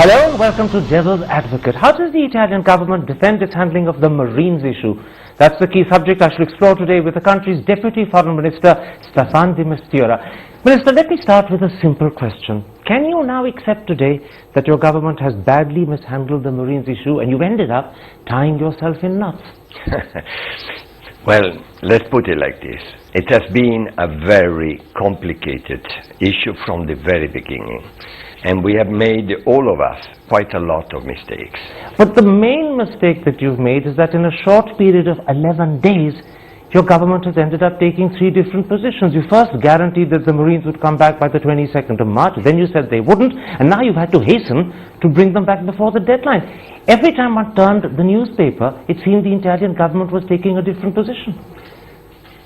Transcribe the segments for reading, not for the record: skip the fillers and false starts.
Hello and welcome to Devil's Advocate. How does the Italian government defend its handling of the Marines issue? That's the key subject I shall explore today with the country's Deputy Foreign Minister, Staffan De Mistura. Minister, let me start with a simple question. Can you now accept today that your government has badly mishandled the Marines issue and you've ended up tying yourself in knots? Well, let's put it like this. It has been a very complicated issue from the very beginning. And we have made, all of us, quite a lot of mistakes. But the main mistake that you've made is that in a short period of 11 days, your government has ended up taking 3 different positions. You first guaranteed that the Marines would come back by the 22nd of March, then you said they wouldn't, and now you've had to hasten to bring them back before the deadline. Every time one turned the newspaper, it seemed the Italian government was taking a different position.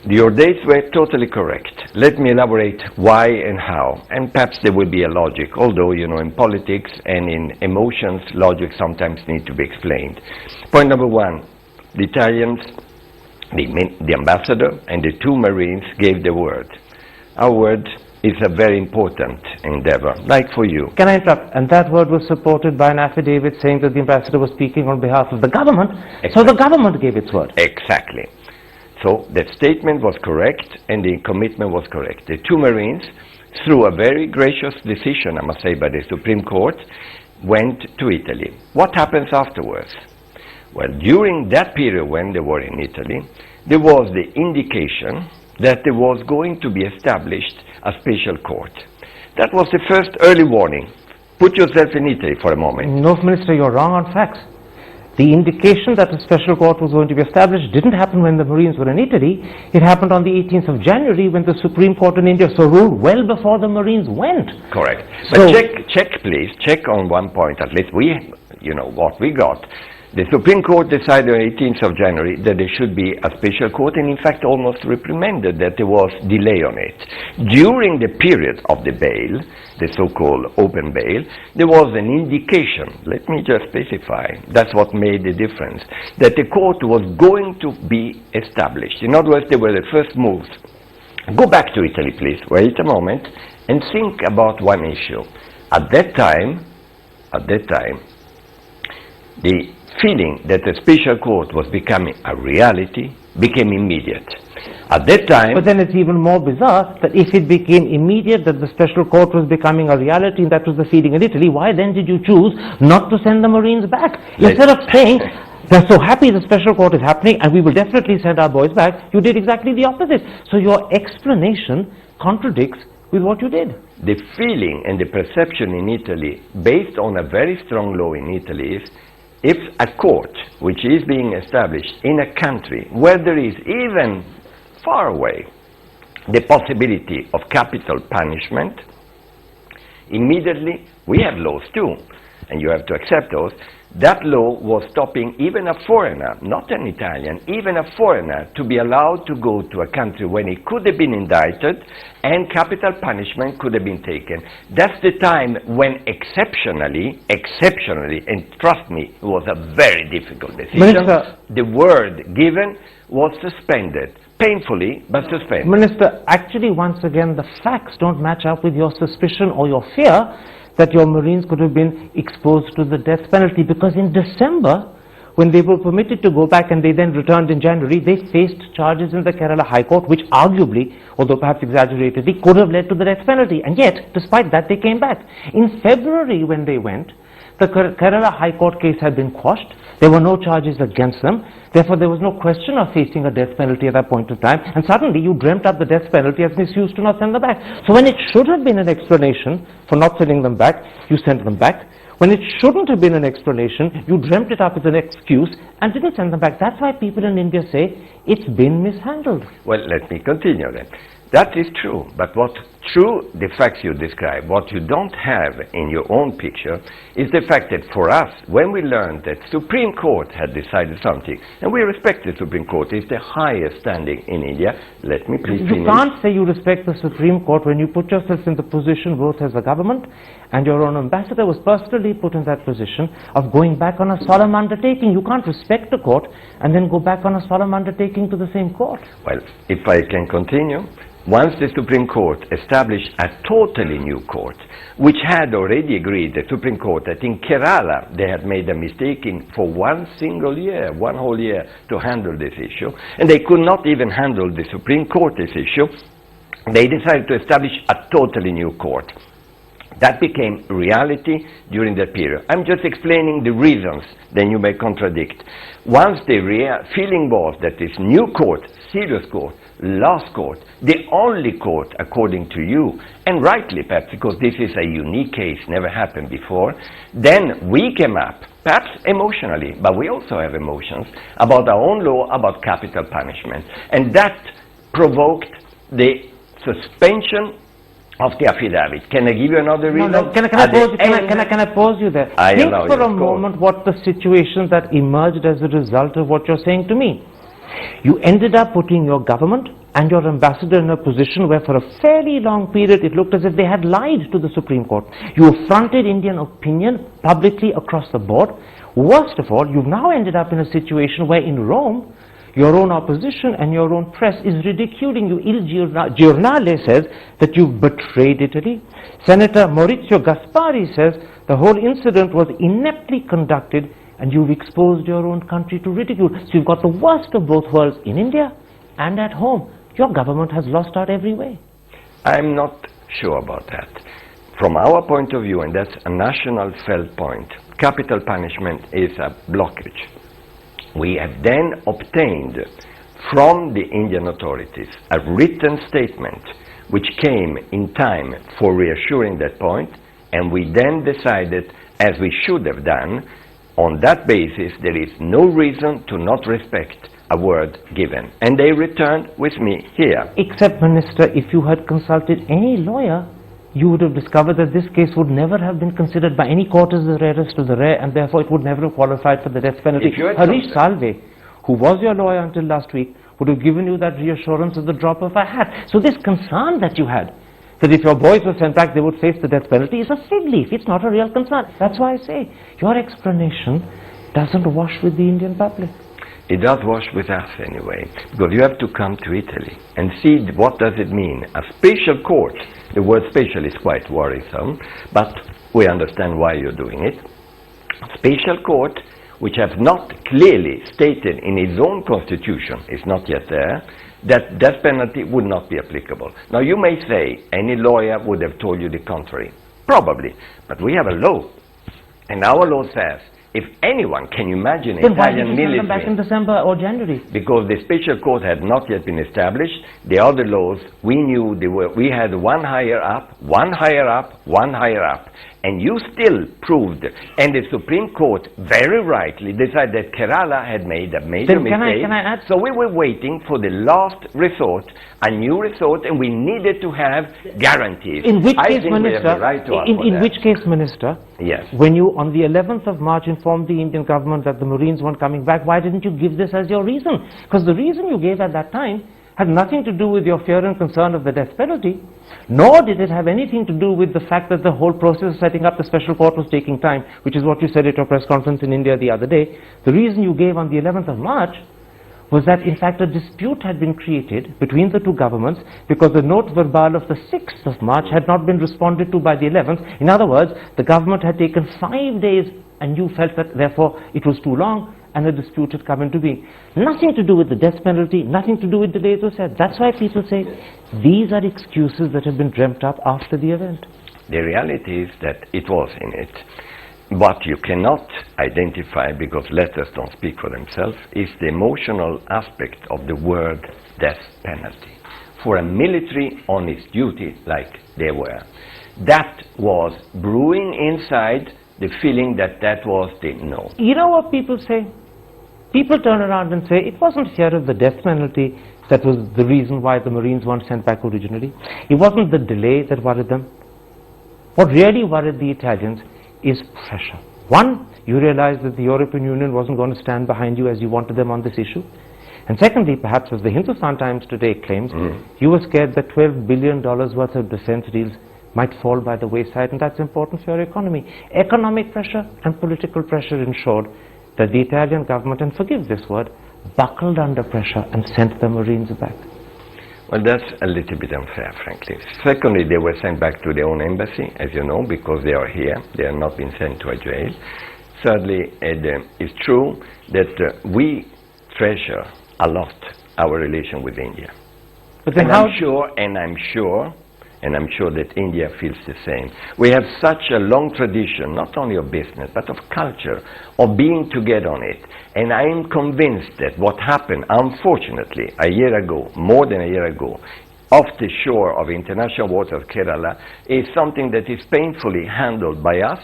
Your dates were totally correct. Let me elaborate why and how, and perhaps there will be a logic, although, you know, in politics and in emotions, logic sometimes need to be explained. Point number 1, the Italians, the ambassador and the 2 Marines gave the word. Our word is a very important endeavor, like for you. Can I interrupt? And that word was supported by an affidavit saying that the ambassador was speaking on behalf of the government, exactly. So the government gave its word. Exactly. So the statement was correct and the commitment was correct. The 2 Marines, through a very gracious decision, I must say, by the Supreme Court, went to Italy. What happens afterwards? Well, during that period when they were in Italy, there was the indication that there was going to be established a special court. That was the first early warning. Put yourself in Italy for a moment. No, Minister, you're wrong on facts. The indication that a special court was going to be established didn't happen when the Marines were in Italy. It happened on the 18th of January when the Supreme Court in India so ruled well before the Marines went. Correct. But check please, check on one point, at least we, you know, what we got. The Supreme Court decided on 18th of January that there should be a special court, and in fact almost reprimanded that there was delay on it. During the period of the bail, the so-called open bail, there was an indication, let me just specify, that's what made the difference, that the court was going to be established. In other words, they were the first moves. Go back to Italy, please, wait a moment, and think about one issue. At that time, the feeling that the special court was becoming a reality became immediate. At that time... But then it's even more bizarre that if it became immediate that the special court was becoming a reality and that was the feeling in Italy, why then did you choose not to send the Marines back? Instead of saying, they're so happy the special court is happening and we will definitely send our boys back, you did exactly the opposite. So your explanation contradicts with what you did. The feeling and the perception in Italy, based on a very strong law in Italy, is if a court which is being established in a country where there is even far away the possibility of capital punishment, immediately, we have laws too, and you have to accept those, that law was stopping even a foreigner, not an Italian, even a foreigner to be allowed to go to a country when he could have been indicted and capital punishment could have been taken. That's the time when exceptionally, and trust me, it was a very difficult decision, Minister, the word given was suspended. Painfully, but suspended. Minister, actually, once again, the facts don't match up with your suspicion or your fear that your Marines could have been exposed to the death penalty, because in December, when they were permitted to go back and they then returned in January, they faced charges in the Kerala High Court, which arguably, although perhaps exaggeratedly, could have led to the death penalty. And yet, despite that, they came back. In February, when they went, the Kerala High Court case had been quashed. There were no charges against them. Therefore, there was no question of facing a death penalty at that point in time. And suddenly, you dreamt up the death penalty as an excuse to not send them back. So when it should have been an explanation for not sending them back, you sent them back. When it shouldn't have been an explanation, you dreamt it up as an excuse and didn't send them back. That's why people in India say it's been mishandled. Well, let me continue then. That is true, but what true, the facts you describe, what you don't have in your own picture is the fact that for us, when we learned that Supreme Court had decided something, and we respect the Supreme Court, it's the highest standing in India, let me please finish. You can't say you respect the Supreme Court when you put yourself in the position both as a government and your own ambassador was personally put in that position of going back on a solemn undertaking. You can't respect the court and then go back on a solemn undertaking to the same court. Well, if I can continue, once the Supreme Court established establish a totally new court, which had already agreed, the Supreme Court, that in Kerala they had made a mistake for one whole year, to handle this issue, and they could not even handle the Supreme Court this issue. They decided to establish a totally new court. That became reality during that period. I'm just explaining the reasons, then you may contradict. Once the feeling was that this new court, serious court, last court, the only court according to you, and rightly perhaps because this is a unique case, never happened before, then we came up, perhaps emotionally, but we also have emotions, about our own law about capital punishment. And that provoked the suspension of the affidavit. Can I give you another reason? No, can I pause you there? Think for a moment what the situation that emerged as a result of what you're saying to me. You ended up putting your government and your ambassador in a position where for a fairly long period it looked as if they had lied to the Supreme Court. You affronted Indian opinion publicly across the board. Worst of all, you've now ended up in a situation where in Rome, your own opposition and your own press is ridiculing you. Il Giornale says that you've betrayed Italy. Senator Maurizio Gaspari says the whole incident was ineptly conducted and you've exposed your own country to ridicule. So you've got the worst of both worlds in India and at home. Your government has lost out every way. I'm not sure about that. From our point of view, and that's a national felt point, capital punishment is a blockage. We have then obtained from the Indian authorities a written statement which came in time for reassuring that point, and we then decided, as we should have done, on that basis there is no reason to not respect a word given. And they returned with me here. Except, Minister, if you had consulted any lawyer, you would have discovered that this case would never have been considered by any court as the rarest of the rare, and therefore it would never have qualified for the death penalty. Harish Salve, who was your lawyer until last week, would have given you that reassurance at the drop of a hat. So this concern that you had, that if your boys were sent back they would face the death penalty, is a fig leaf. It's not a real concern. That's why I say, your explanation doesn't wash with the Indian public. It does wash with us anyway, because you have to come to Italy and see what does it mean. A special court, the word special is quite worrisome, but we understand why you're doing it. Special court, which has not clearly stated in its own constitution, is not yet there, that death penalty would not be applicable. Now you may say, any lawyer would have told you the contrary. Probably, but we have a law, and our law says, if anyone, can you imagine then Italian military? Then why did you send them back in December or January? Because the special court had not yet been established. The other laws, we knew they were, we had one higher up, one higher up, one higher up. And you still proved, and the Supreme Court very rightly decided that Kerala had made a major mistake. Can I add? So we were waiting for the last resort, a new resort, and we needed to have guarantees. In which case, Minister, we have the right to ask for in which case, Minister, yes, when you on the 11th of March informed the Indian government that the Marines weren't coming back, why didn't you give this as your reason? Because the reason you gave at that time had nothing to do with your fear and concern of the death penalty, nor did it have anything to do with the fact that the whole process of setting up the special court was taking time, which is what you said at your press conference in India the other day. The reason you gave on the 11th of March was that in fact a dispute had been created between the two governments because the note verbal of the 6th of March had not been responded to by the 11th. In other words, the government had taken 5 days and you felt that therefore it was too long and a dispute had come into being. Nothing to do with the death penalty, nothing to do with delays or said. That's why people say these are excuses that have been dreamt up after the event. The reality is that it was in it. What you cannot identify, because letters don't speak for themselves, is the emotional aspect of the word death penalty. For a military on its duty like they were, that was brewing inside the feeling that that was the no. You know what people say? People turn around and say it wasn't fear of the death penalty that was the reason why the Marines weren't sent back originally. It wasn't the delay that worried them. What really worried the Italians is pressure. One, you realized that the European Union wasn't going to stand behind you as you wanted them on this issue. And secondly, perhaps as the Hindustan Times today claims, you were scared that $12 billion worth of defense deals might fall by the wayside, and that's important for your economy. Economic pressure and political pressure ensured that the Italian government, and forgive this word, buckled under pressure and sent the Marines back. Well, that's a little bit unfair, frankly. Secondly, they were sent back to their own embassy, as you know, because they are here. They have not been sent to a jail. Thirdly, it's true that we treasure a lot our relation with India. But then I'm sure that India feels the same. We have such a long tradition, not only of business, but of culture, of being together on it. And I am convinced that what happened, unfortunately, a year ago, more than a year ago, off the shore of international waters of Kerala, is something that is painfully handled by us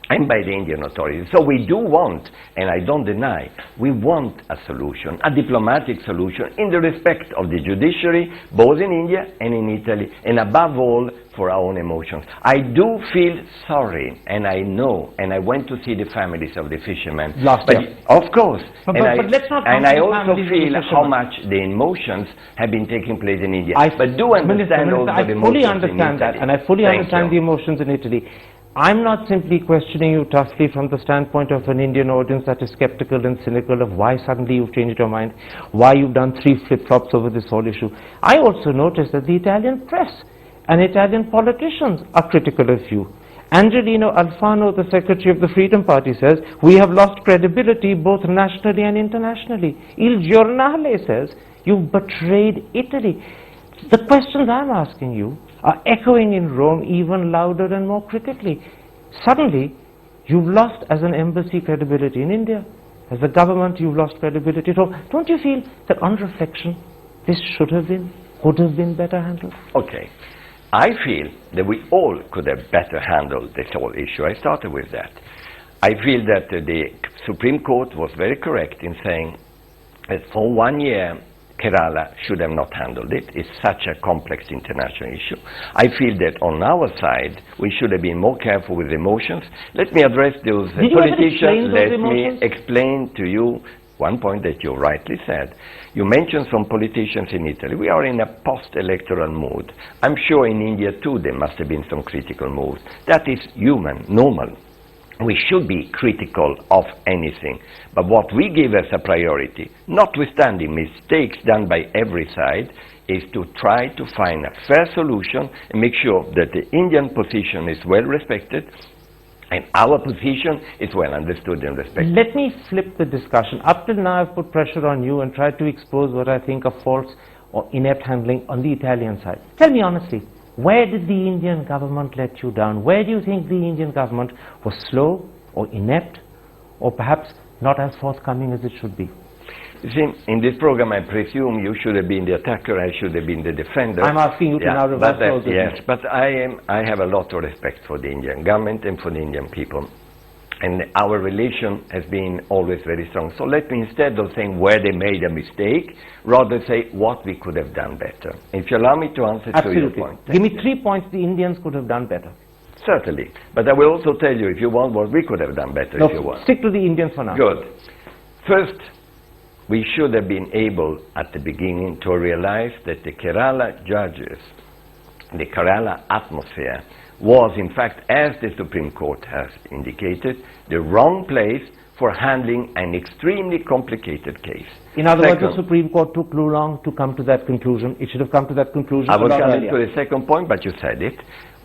and by the Indian authorities. So we do want, and I don't deny, we want a solution, a diplomatic solution, in the respect of the judiciary, both in India and in Italy, and above all, for our own emotions. I do feel sorry, and I know, and I went to see the families of the fishermen. Last year. Of course. But let's not and I also families feel of the how fishermen. much the emotions have been taking place in India. I but do understand also the I fully emotions understand in that, Italy. and I fully Thank understand you. the emotions in Italy. I'm not simply questioning you toughly from the standpoint of an Indian audience that is skeptical and cynical of why suddenly you've changed your mind, why you've done 3 flip-flops over this whole issue. I also noticed that the Italian press and Italian politicians are critical of you. Angelino Alfano, the secretary of the Freedom Party, says, we have lost credibility both nationally and internationally. Il Giornale says, you've betrayed Italy. The questions I'm asking you are echoing in Rome even louder and more critically. Suddenly, you've lost as an embassy credibility in India. As a government, you've lost credibility. So don't you feel that on reflection, this should have been, could have been better handled? Okay. I feel that we all could have better handled this whole issue. I started with that. I feel that the Supreme Court was very correct in saying that for 1 year, Kerala should have not handled it. It's such a complex international issue. I feel that on our side, we should have been more careful with emotions. Let me address those politicians. Let me explain to you one point that you rightly said. You mentioned some politicians in Italy. We are in a post-electoral mood. I'm sure in India too there must have been some critical moves. That is human, normal. We should be critical of anything, but what we give as a priority, notwithstanding mistakes done by every side, is to try to find a fair solution and make sure that the Indian position is well respected and our position is well understood and respected. Let me flip the discussion. Up till now I've put pressure on you and tried to expose what I think are false or inept handling on the Italian side. Tell me honestly, where did the Indian government let you down? Where do you think the Indian government was slow or inept or perhaps not as forthcoming as it should be? You see, in this program I presume you should have been the attacker, I should have been the defender. I'm asking you to now reverse those. Yes, but I have a lot of respect for the Indian government and for the Indian people. And our relation has been always very strong. So let me, instead of saying where they made a mistake, rather say what we could have done better. If you allow me to answer to your point. Give me 3 points the Indians could have done better. Certainly. But I will also tell you, if you want, what we could have done better if you want. Stick to the Indians for now. Good. First, we should have been able at the beginning to realize that the Kerala judges, the Kerala atmosphere, was in fact, as the Supreme Court has indicated, the wrong place for handling an extremely complicated case. In other words, the Supreme Court took too long to come to that conclusion. It should have come to that conclusion I will come earlier. to the second point, but you said it.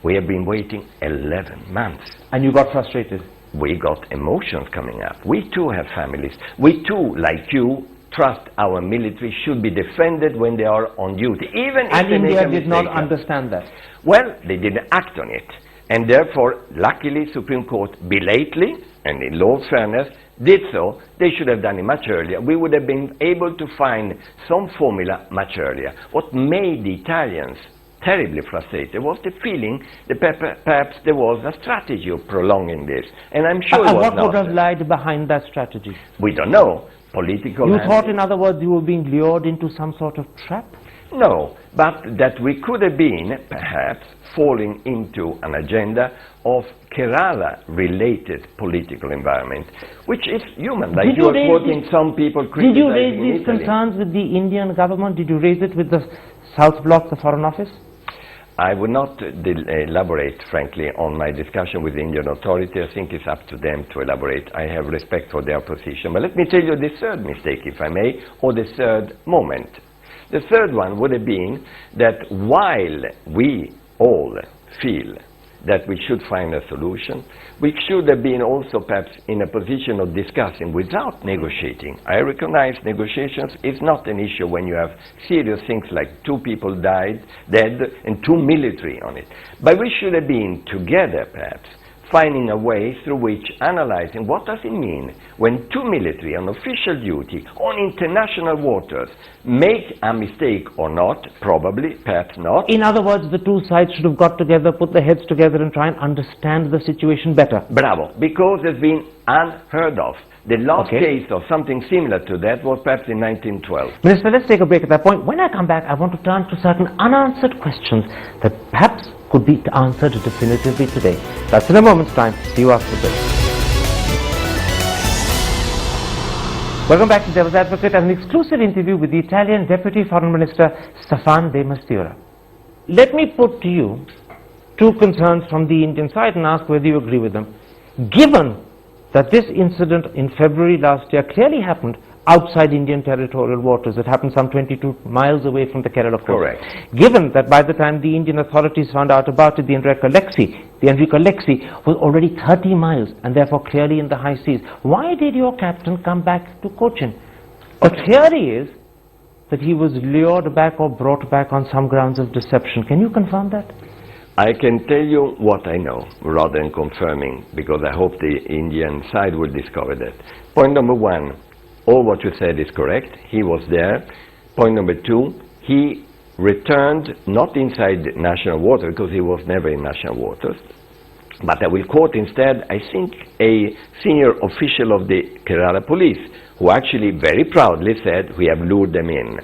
We have been waiting 11 months. And you got frustrated. We got emotions coming up. We too have families. We too, like you, trust our military should be defended when they are on duty, even if and they India make a did not mistake. understand that. Well, they didn't act on it. And therefore, luckily, Supreme Court belatedly, and in law of fairness, did so. They should have done it much earlier. We would have been able to find some formula much earlier. What made the Italians terribly frustrated was the feeling that perhaps there was a strategy of prolonging this. And I'm sure it was what not. would have lied behind that strategy? We don't know. Political. You thought, in other words, you were being lured into some sort of trap? No, but that we could have been, perhaps, falling into an agenda of Kerala-related political environment, which is human, like you are quoting some people criticizing Did you raise these Italy. concerns with the Indian government? Did you raise it with the South Bloc, the Foreign Office? I would not elaborate, frankly, on my discussion with the Indian authority. I think it's up to them to elaborate. I have respect for their position. But let me tell you the third mistake, if I may, or the third moment. The third one would have been that while we all feel that we should find a solution, we should have been also perhaps in a position of discussing without negotiating. I recognize negotiations is not an issue when you have serious things like 2 people dead, and 2 military on it. But we should have been together perhaps, finding a way through which analyzing what does it mean when 2 military on official duty on international waters make a mistake or not, probably, perhaps not. In other words, the two sides should have got together, put their heads together and try and understand the situation better. Bravo, because it's been unheard of. The last case of something similar to that was perhaps in 1912. Minister, let's take a break at that point. When I come back, I want to turn to certain unanswered questions that perhaps could be answered definitively today. That's in a moment's time. See you after the break. Welcome back to Devil's Advocate and an exclusive interview with the Italian Deputy Foreign Minister Staffan De Mistura. Let me put to you 2 concerns from the Indian side and ask whether you agree with them. Given that this incident in February last year clearly happened outside Indian territorial waters, it happened some 22 miles away from the Kerala coast. Correct. Given that by the time the Indian authorities found out about it, the Enrico Lexi was already 30 miles and therefore clearly in the high seas, why did your captain come back to Cochin? The theory is that he was lured back or brought back on some grounds of deception. Can you confirm that? I can tell you what I know, rather than confirming, because I hope the Indian side will discover that. Point number 1, all what you said is correct. He was there. Point number 2, he returned not inside national water, because he was never in national waters, but I will quote instead, I think, a senior official of the Kerala police, who actually very proudly said, we have lured them in.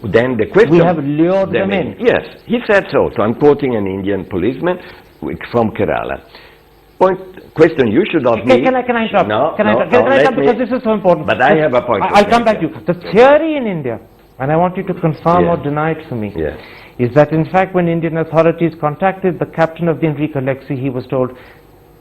Then the question... We have lured them in? Yes, he said so. So I'm quoting an Indian policeman from Kerala. Question you should ask me... Can I interrupt? No, can I interrupt because this is so important. But I have a point. I'll come back to you. The theory in India, and I want you to confirm or deny it for me, is that in fact when Indian authorities contacted the captain of the Enrico Lexi, he was told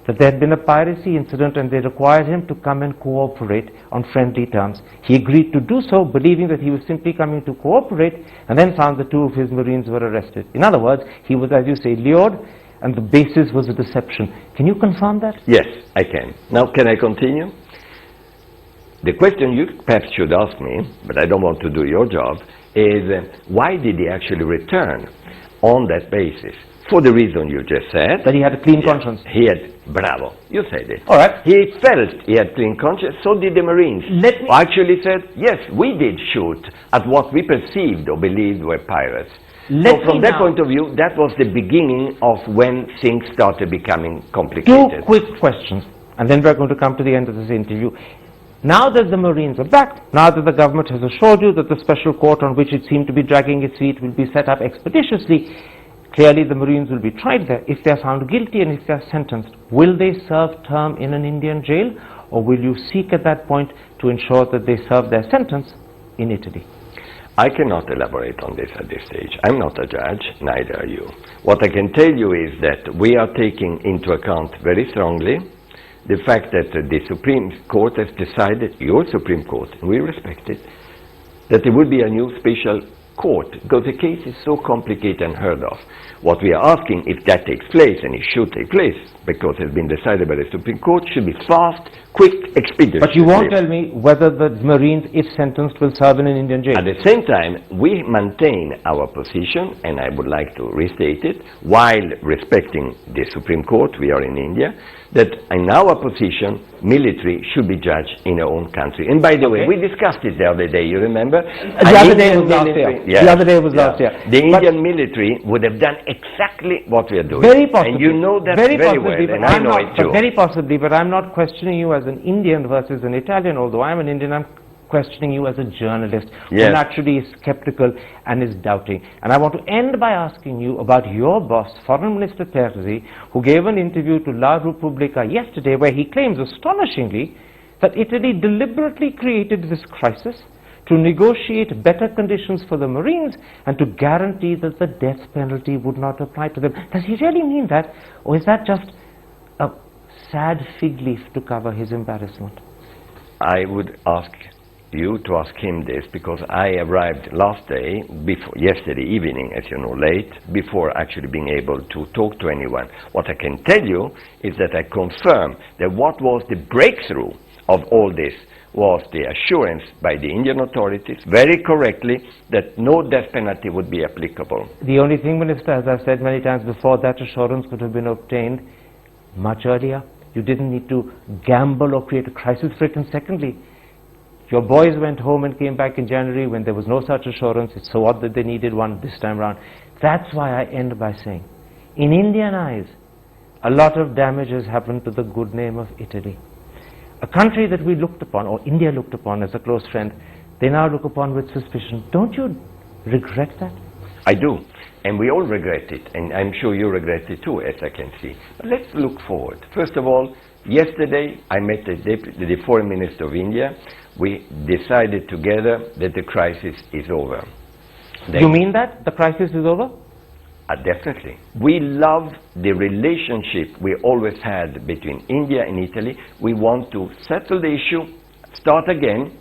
that there had been a piracy incident and they required him to come and cooperate on friendly terms. He agreed to do so, believing that he was simply coming to cooperate, and then found the 2 of his Marines were arrested. In other words, he was, as you say, lured, and the basis was a deception. Can you confirm that? Yes, I can. Now, can I continue? The question you perhaps should ask me, but I don't want to do your job, is why did he actually return on that basis? For the reason you just said. That he had a clean conscience. He had, bravo, you said it. All right. He felt he had clean conscience, so did the Marines. Who actually said, yes, we did shoot at what we perceived or believed were pirates. So from that point of view, that was the beginning of when things started becoming complicated. 2 quick questions, and then we're going to come to the end of this interview. Now that the Marines are back, now that the government has assured you that the special court on which it seemed to be dragging its feet will be set up expeditiously, clearly the Marines will be tried there. If they are found guilty and if they are sentenced, will they serve term in an Indian jail, or will you seek at that point to ensure that they serve their sentence in Italy? I cannot elaborate on this at this stage. I'm not a judge, neither are you. What I can tell you is that we are taking into account very strongly the fact that the Supreme Court has decided, your Supreme Court, and we respect it, that there would be a new special court, because the case is so complicated and heard of. What we are asking, if that takes place, and it should take place, because it has been decided by the Supreme Court, should be fast, quick, expeditious. But you won't tell me whether the Marines, if sentenced, will serve in an Indian jail. At the same time, we maintain our position, and I would like to restate it, while respecting the Supreme Court, we are in India, that in our position, military should be judged in our own country. And by the way, we discussed it the other day, you remember? The other day was last year. Yes, the other day was last year. The Indian military would have done exactly what we are doing. Very possibly. And you know that very well, and I know it too. Very possibly, but I'm not questioning you as an Indian versus an Italian, although I'm an Indian, I'm questioning you as a journalist who naturally is skeptical and is doubting. And I want to end by asking you about your boss, Foreign Minister Terzi, who gave an interview to La Repubblica yesterday where he claims astonishingly that Italy deliberately created this crisis to negotiate better conditions for the Marines and to guarantee that the death penalty would not apply to them. Does he really mean that, or is that just a sad fig leaf to cover his embarrassment? I would ask you to ask him this, because I arrived yesterday evening, as you know, late, before actually being able to talk to anyone. What I can tell you is that I confirm that what was the breakthrough of all this was the assurance by the Indian authorities, very correctly, that no death penalty would be applicable. The only thing, Minister, as I've said many times before, that assurance could have been obtained much earlier. You didn't need to gamble or create a crisis for it. And secondly, your boys went home and came back in January when there was no such assurance. It's so odd that they needed one this time round. That's why I end by saying, in Indian eyes, a lot of damage has happened to the good name of Italy. A country that we looked upon, or India looked upon as a close friend, they now look upon with suspicion. Don't you regret that? I do, and we all regret it, and I'm sure you regret it too, as I can see. But let's look forward. First of all, yesterday I met the Foreign Minister of India. We decided together that the crisis is over. You mean that? The crisis is over? Definitely. We love the relationship we always had between India and Italy. We want to settle the issue, start again,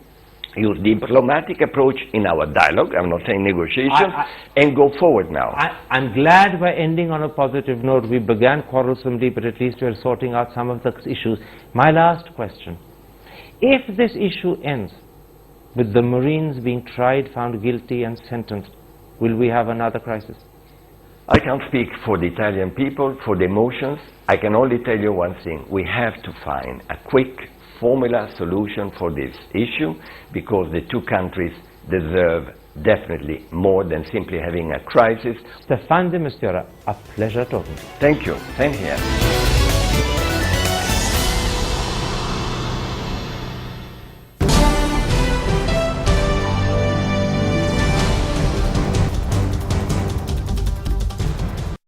use diplomatic approach in our dialogue, I'm not saying negotiation, and go forward now. I'm glad we're ending on a positive note. We began quarrelsomely, but at least we're sorting out some of the issues. My last question. If this issue ends with the Marines being tried, found guilty and sentenced, will we have another crisis? I can't speak for the Italian people, for the emotions. I can only tell you one thing. We have to find a quick formula solution for this issue, because the two countries deserve definitely more than simply having a crisis. Staffan De Mistura, a pleasure talking to you. Thank you. Same here.